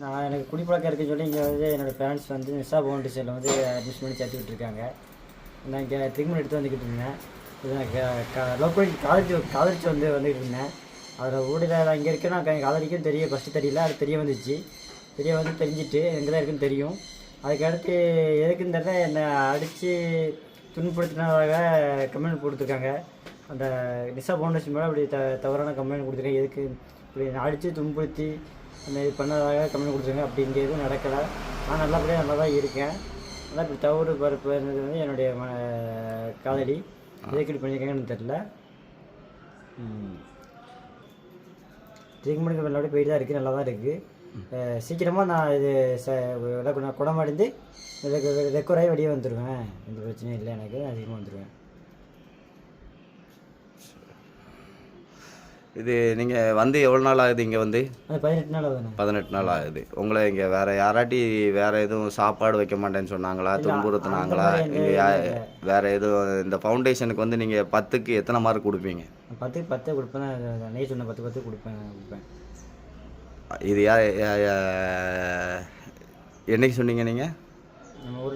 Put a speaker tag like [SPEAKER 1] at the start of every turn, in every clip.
[SPEAKER 1] நான் எனக்கு குடிப்பழக்கம் இருக்குன்னு சொல்லி இங்கே வந்து என்னோடய பேரண்ட்ஸ் வந்து நிஷா ஃபவுண்டேஷனில் வந்து அட்மிஷன் பண்ணி சேர்த்து விட்டுருக்காங்க. நான் இங்கே ட்ரீட்மெண்ட் எடுத்து வந்துக்கிட்டு இருந்தேன். இது நான் லோக்கல் காலேஜ் வந்துக்கிட்டு இருந்தேன். அதில் ஊடியில் இங்கே இருக்கேன். நான் காலேஜுக்கும் தெரியும், ஃபஸ்ட்டு தெரியல, அது தெரிய வந்துச்சு. தெரிஞ்சுட்டு எங்கே தான் இருக்குன்னு தெரியும். அதுக்கடுத்து எதுக்குன்னு தெரியல என்னை அடித்து துன்புறுத்தினதாக கம்ப்ளைண்ட் கொடுத்துருக்காங்க. அந்த நிஷா ஃபவுண்டேஷன் மேலே அப்படி தவறான கம்ப்ளைண்ட் கொடுத்துருக்காங்க. எதுக்கு இப்படி அடித்து துன்புறுத்தி அந்த இது பண்ணதாக கம்ப்ளைண்ட் கொடுத்துருக்காங்க. அப்படி இங்கே எதுவும் நடக்கலை. நான் நல்லபடியாக நல்லா தான் இருக்கேன். ஆனால் இப்படி தவறு பரப்பு இருந்தது வந்து என்னுடைய காதலி எதுக்கு இப்படி பண்ணியிருக்காங்கன்னு தெரில. ட்ரீட்மெண்ட்டுக்கு நல்லபடியாக போயிட்டு தான் இருக்குது, நல்லா தான் இருக்குது. சீக்கிரமாக நான் இது குணமடைந்து ரெக்கவராகி வெளியே வந்துடுவேன். எந்த பிரச்சனையும் இல்லை எனக்கு. அதிகமாக வந்துடுவேன்.
[SPEAKER 2] இது நீங்கள் வந்து எவ்வளோ நாள் ஆகுது இங்கே வந்து?
[SPEAKER 1] 18 நாள் ஆகுதுண்ணா.
[SPEAKER 2] 18 நாள் ஆகுது. உங்களை இங்கே வேறு யாராட்டி வேறு எதுவும் சாப்பாடு வைக்க மாட்டேன்னு சொன்னாங்களா, துன்புறுத்துனாங்களா? இங்கே வேறு எதுவும் இந்த ஃபவுண்டேஷனுக்கு வந்து நீங்கள் 10க்கு எத்தனை மார்க் கொடுப்பீங்க?
[SPEAKER 1] 10க்கு 10 கொடுப்பேன். நெய் சொன்ன 10 கொடுப்பேன்.
[SPEAKER 2] இது என்னைக்கு சொன்னீங்க நீங்கள்?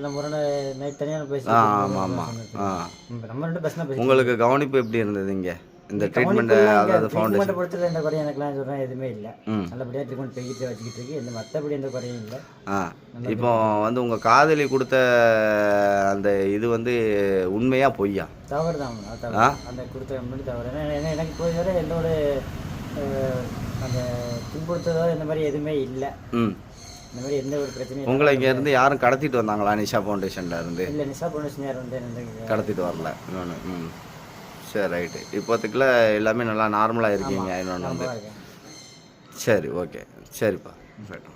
[SPEAKER 1] நம்ம நைட் தனியாக பேசி.
[SPEAKER 2] ஆமாம் ஆமாம்.
[SPEAKER 1] நம்ம ரெண்டு பேசினா
[SPEAKER 2] உங்களுக்கு கவனிப்பு எப்படி இருந்தது இங்கே இந்த ட்ரீட்மெண்ட்? அதாவது ஃபவுண்டேஷன்
[SPEAKER 1] பொறுத்தவரை எந்த குறையும் எனக்குலாம் சொல்கிறேன் எதுவுமே இல்லை. நல்லபடியாக ட்ரீட்மெண்ட் போய்கிட்டு வச்சுக்கிட்டு இருக்கு. எந்த மற்றபடி எந்த குறையும் இல்லை.
[SPEAKER 2] இப்போ வந்து உங்கள் காதலி கொடுத்த அந்த இது வந்து உண்மையா பொய்யா?
[SPEAKER 1] தவறு தான். அந்த கொடுத்த கம்ப்ளைண்ட் தவறு. ஏன்னா எனக்கு போய் வர எந்த ஒரு அந்த துன்புறுத்ததோ இந்த மாதிரி எதுவுமே இல்லை. இந்த மாதிரி எந்த ஒரு பிரச்சனையும்.
[SPEAKER 2] உங்களை இங்கேருந்து யாரும் கடத்திட்டு வந்தாங்களா நிஷா ஃபவுண்டேஷனில் இருந்து?
[SPEAKER 1] இல்லை, நிஷா ஃபவுண்டேஷன் யாரும் வந்து
[SPEAKER 2] கடத்திட்டு வரல இன்னொன்று. சரி, ரைட்டு. இப்போத்துக்குள்ள எல்லாமே நல்லா நார்மலாக இருக்கீங்க இன்னொன்று வந்து. சரி, ஓகே, சரிப்பா. ரைட்.